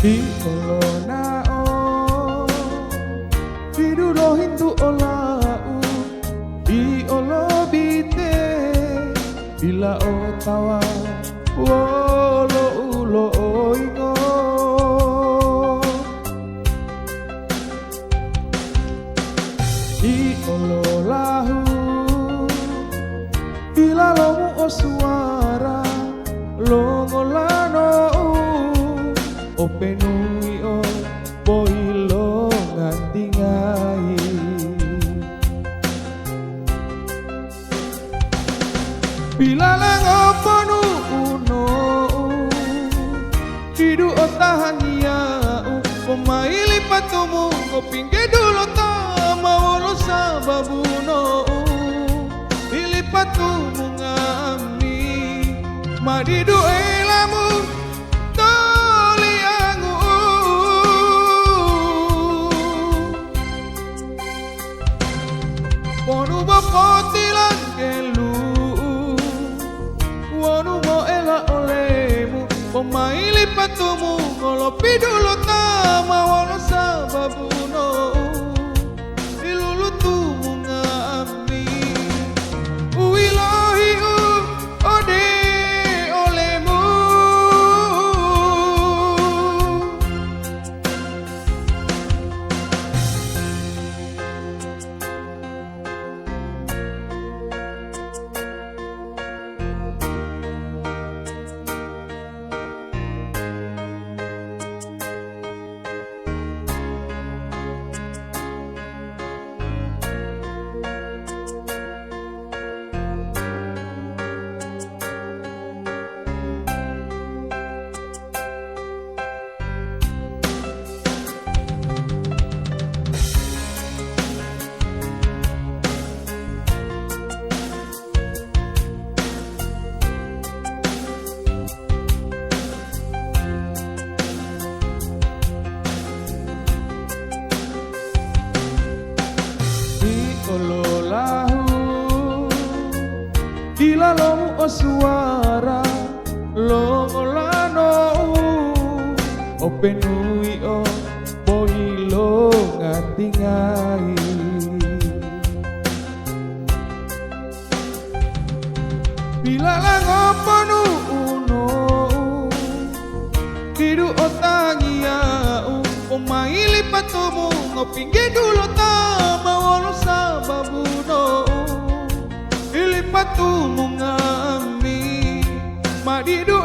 di olona o di duro hindu olau di olo bite bila otawa wolo ulo oingo di olo lahu bila lomu o suara longolano o penui o boilo nganti ngai bila lango ponu uno hidu o tahania pemaili patumu ko pinggir dulu tama wolo sababuno ilipatumu ngami madidu elamu wonu bapotilan kelu wonu mo ela olemu pemaili patumu ngolopi dulu tama wonu sababuno ilulutumu ngami uwilohi u ode olemu lahu dila lomu o suara longolano o penui o boilo nganti ngai bila lango ponu uno hidu o tangia pemaili patumu ngopinggir dulu tama wolo sababuno ilipatumu ngami madidu